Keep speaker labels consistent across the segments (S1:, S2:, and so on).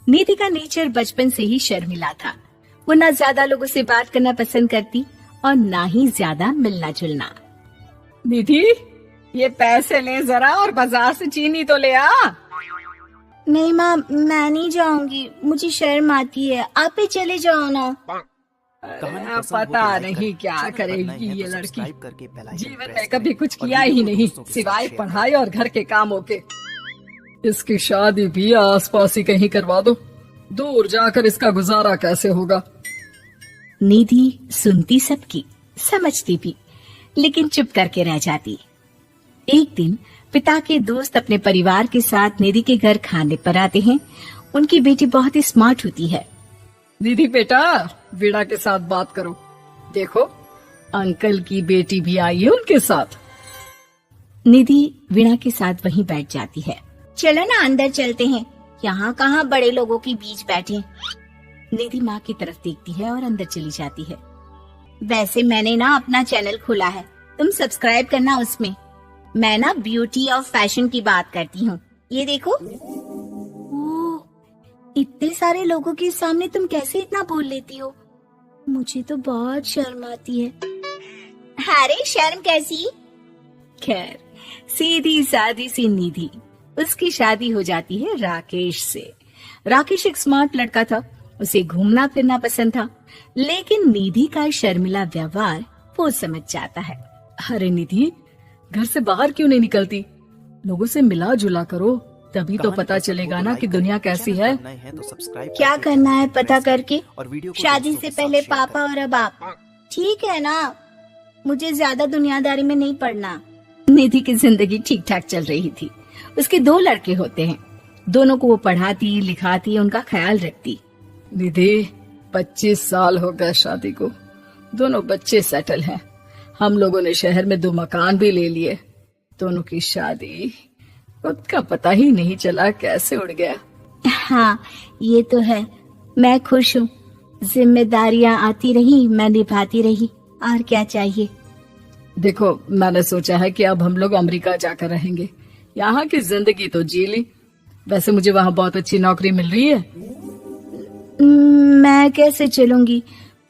S1: निधि का नेचर बचपन से ही शर्मिला था। वो ना ज्यादा लोगों से बात करना पसंद करती और ना ही ज्यादा मिलना जुलना।
S2: निधि, ये पैसे ले जरा और बाजार से चीनी तो ले आ।
S1: नहीं माँ, मैं नहीं जाऊंगी, मुझे शर्म आती है, आप ही चले जाओ ना।
S2: पता नहीं क्या करेगी ये लड़की, जीवन में कभी कुछ किया ही नहीं सिवाय पढ़ाई और घर के कामों के। इसकी शादी भी आसपास ही कहीं करवा दो, दूर जाकर इसका गुजारा कैसे होगा।
S1: निधि सुनती सबकी, समझती भी, लेकिन चुप करके रह जाती। एक दिन पिता के दोस्त अपने परिवार के साथ निधि के घर खाने पर आते हैं। उनकी बेटी बहुत ही स्मार्ट होती है।
S2: निधि बेटा, वीणा के साथ बात करो, देखो अंकल की बेटी भी आई है उनके साथ।
S1: निधि वीणा के साथ वहीं बैठ जाती है। चलो ना अंदर चलते हैं, यहाँ कहाँ बड़े लोगों के बीच बैठे। निधि माँ की तरफ देखती है और अंदर चली जाती है। वैसे मैंने ना अपना चैनल खोला है, तुम सब्सक्राइब करना उसमें। मैं ना ब्यूटी और फैशन की बात करती हूँ, ये देखो। ओह, इतने सारे लोगों के सामने तुम कैसे इतना बोल लेती हो? मुझे तो बहुत शर्म आती है। अरे शर्म कैसी? खैर, सीधी सादी सी निधि, उसकी शादी हो जाती है राकेश से। राकेश एक स्मार्ट लड़का था, उसे घूमना फिरना पसंद था, लेकिन निधि का शर्मिला व्यवहार वो समझ जाता है।
S2: अरे निधि, घर से बाहर क्यों नहीं निकलती? लोगों से मिला जुला करो, तभी तो पता चलेगा ना कि दुनिया कैसी है।
S1: क्या करना है पता करके? शादी से पहले पापा और अब आप। ठीक है ना, मुझे ज्यादा दुनियादारी में नहीं पड़ना। निधि की जिंदगी ठीक ठाक चल रही थी। उसके 2 लड़के होते हैं, दोनों को वो पढ़ाती लिखाती, उनका ख्याल रखती।
S2: निधि, 25 साल हो गए शादी को, दोनों बच्चे सेटल हैं। हम लोगों ने शहर में 2 मकान भी ले लिए। दोनों की शादी खुद का पता ही नहीं चला कैसे उड़ गया।
S1: हाँ, ये तो है। मैं खुश हूँ, जिम्मेदारियाँ आती रही, मैं निभाती रही, और क्या चाहिए।
S2: देखो, मैंने सोचा है कि अब हम लोग अमेरिका जाकर रहेंगे। यहाँ की जिंदगी तो जी ली, वैसे मुझे वहाँ बहुत अच्छी नौकरी मिल रही है।
S1: मैं कैसे चलूंगी,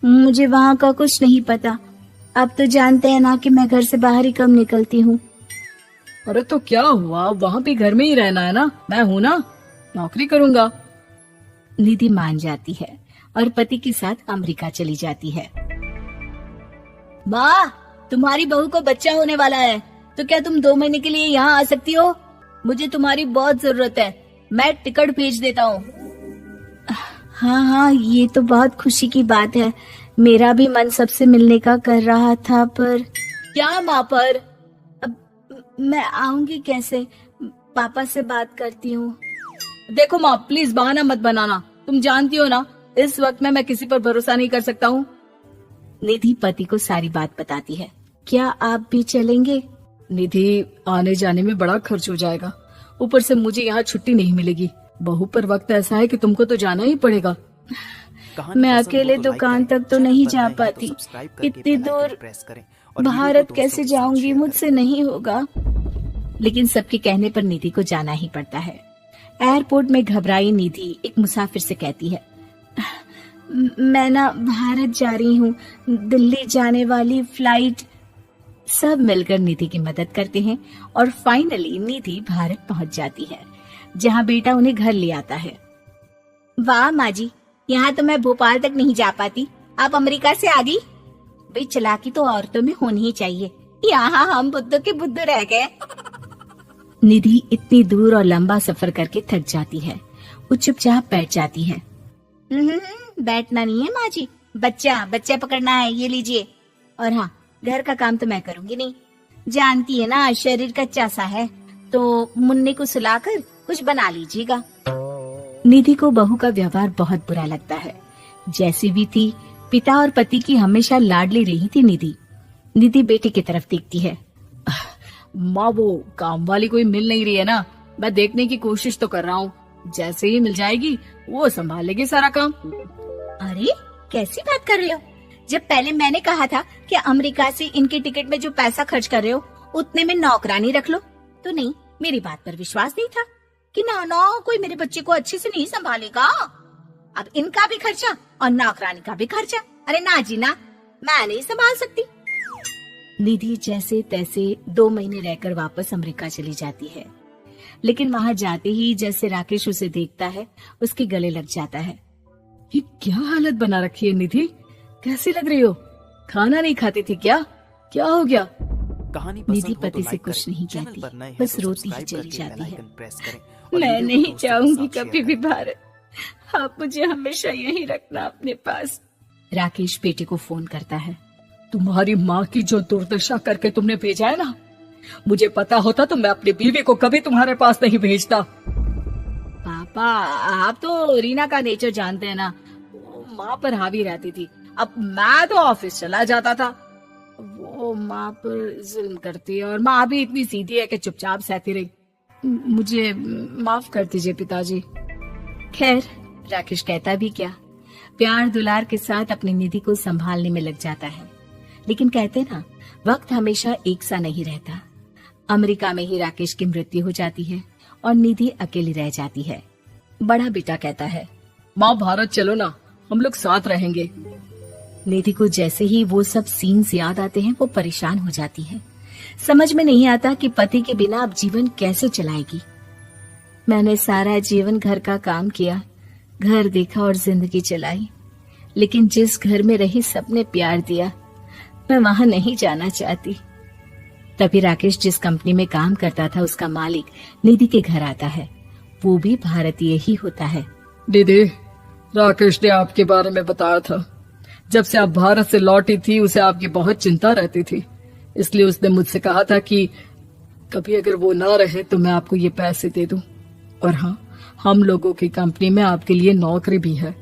S1: मुझे वहाँ का कुछ नहीं पता। अब तो जानते हैं ना कि मैं घर से बाहर ही कम निकलती हूँ।
S2: अरे तो क्या हुआ, वहाँ भी घर में ही रहना है ना, मैं हूँ ना, नौकरी करूँगा।
S1: निधि मान जाती है और पति के साथ अमेरिका चली जाती है। माँ, तुम्हारी बहू को बच्चा होने वाला है, तो क्या तुम 2 महीने के लिए यहाँ आ सकती हो? मुझे तुम्हारी बहुत जरूरत है, मैं टिकट भेज देता हूँ। हाँ हाँ, ये तो बहुत खुशी की बात है। मेरा भी मन सबसे मिलने का कर रहा था, पर क्या माँ? पर अब मैं आऊंगी कैसे? पापा से बात करती हूँ।
S2: देखो माँ, प्लीज बहाना मत बनाना, तुम जानती हो ना इस वक्त में मैं किसी पर भरोसा नहीं कर सकता हूँ।
S1: निधि पति को सारी बात बताती है। क्या आप भी चलेंगे?
S2: निधि, आने जाने में बड़ा खर्च हो जाएगा, ऊपर से मुझे यहाँ छुट्टी नहीं मिलेगी। बहू पर वक्त ऐसा है कि तुमको तो जाना ही पड़ेगा।
S1: मैं अकेले दुकान तक तो नहीं जा पाती, इतनी दूर भारत कैसे जाऊंगी, मुझसे नहीं होगा। लेकिन सबके कहने पर निधि को जाना ही पड़ता है। एयरपोर्ट में घबराई निधि एक मुसाफिर से कहती है, मैं ना भारत जा रही हूँ, दिल्ली जाने वाली फ्लाइट। सब मिलकर निधि की मदद करते हैं और फाइनली निधि भारत पहुंच जाती है, जहाँ बेटा उन्हें घर ले आता है। वाह माँ जी, यहाँ तो मैं भोपाल तक नहीं जा पाती, आप अमेरिका से आ गई। भाई चालाकी तो औरतों में होनी ही चाहिए, यहाँ हम बुद्धू के बुद्धू रह गए। निधि इतनी दूर और लंबा सफर करके थक जाती है, वो चुपचाप बैठ जाती है। बैठना नहीं है माँ जी, बच्चा पकड़ना है, ये लीजिए। और हाँ, घर का काम तो मैं करूंगी नहीं, जानती है ना शरीर कच्चा सा है, तो मुन्ने को सुलाकर कुछ बना लीजिएगा। निधि को बहू का व्यवहार बहुत बुरा लगता है। जैसी भी थी, पिता और पति की हमेशा लाडली रही थी निधि। निधि बेटे की तरफ देखती है।
S2: माँ, वो काम वाली कोई मिल नहीं रही है ना, मैं देखने की कोशिश तो कर रहा हूँ, जैसे ही मिल जाएगी वो संभालेगी सारा काम।
S1: अरे कैसी बात कर रहे हो? जब पहले मैंने कहा था कि अमेरिका से इनके टिकट में जो पैसा खर्च कर रहे हो उतने में नौकरानी रख लो, तो नहीं, मेरी बात पर विश्वास नहीं था। कि ना ना कोई मेरे बच्चे को अच्छे से नहीं संभालेगा। अब इनका भी खर्चा और नौकरानी का भी खर्चा। अरे ना जी ना, मैं नहीं संभाल सकती। निधि जैसे तैसे 2 महीने रहकर वापस अमेरिका चली जाती है, लेकिन वहां जाते ही जैसे राकेश उसे देखता है उसके गले लग जाता है।
S2: ये क्या हालत बना रखी है निधि, कैसी लग रही हो? खाना नहीं खाती थी क्या? क्या हो गया?
S1: निधि पति से कुछ नहीं कहती, बस रोती ही चली जाती है। मैं नहीं चाहूंगी कभी भी भारत, आप मुझे हमेशा यहीं रखना अपने पास। राकेश बेटे को फोन करता है।
S2: तुम्हारी माँ की जो दुर्दशा करके तुमने भेजा है ना, मुझे पता होता तो मैं अपनी बीवी को कभी तुम्हारे पास नहीं भेजता।
S1: पापा आप तो रीना का नेचर जानते हैं ना, वो माँ पर हावी रहती थी। अब मैं तो ऑफिस चला जाता था, वो माँ पर जुल्म करती है और माँ भी इतनी सीधी है कि चुपचाप सहती रही। मुझे माफ कर दीजिए पिताजी। खैर राकेश कहता भी क्या, प्यार दुलार के साथ अपनी निधि को संभालने में लग जाता है। लेकिन कहते ना, वक्त हमेशा एक सा नहीं रहता। अमेरिका में ही राकेश की मृत्यु हो जाती है और निधि अकेली रह जाती है। बड़ा बेटा कहता है,
S2: माँ भारत चलो ना, हम लोग साथ रहेंगे।
S1: निधि को जैसे ही वो सब सीन्स याद आते हैं वो परेशान हो जाती है। समझ में नहीं आता कि पति के बिना अब जीवन कैसे चलाएगी। मैंने सारा जीवन घर का काम किया, घर देखा और जिंदगी चलाई, लेकिन जिस घर में रही सबने प्यार दिया, मैं वहां नहीं जाना चाहती। तभी राकेश जिस कंपनी में काम करता था उसका मालिक निधि के घर आता है। वो भी भारतीय ही होता है।
S2: दीदी, राकेश ने आपके बारे में बताया था। जब से आप भारत से लौटी थी उसे आपकी बहुत चिंता रहती थी, इसलिए उसने मुझसे कहा था कि कभी अगर वो ना रहे तो मैं आपको ये पैसे दे दूं। और हाँ, हम लोगों की कंपनी में आपके लिए नौकरी भी है।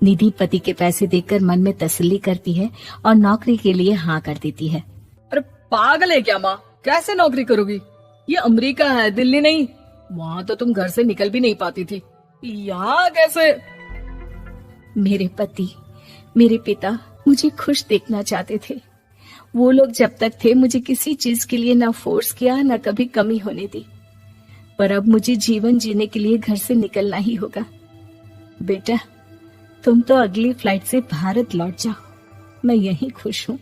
S1: निधि पति के पैसे देखकर मन में तसल्ली करती है और नौकरी के लिए हाँ कर देती है।
S2: अरे पागल है क्या माँ, कैसे नौकरी करोगी? ये अमेरिका है, दिल्ली नहीं। वहाँ तो तुम घर से निकल भी नहीं पाती थी, यहाँ कैसे?
S1: मेरे पति, मेरे पिता मुझे खुश देखना चाहते थे। वो लोग जब तक थे मुझे किसी चीज के लिए ना फोर्स किया, ना कभी कमी होने दी। पर अब मुझे जीवन जीने के लिए घर से निकलना ही होगा। बेटा, तुम तो अगली फ्लाइट से भारत लौट जाओ, मैं यहीं खुश हूँ।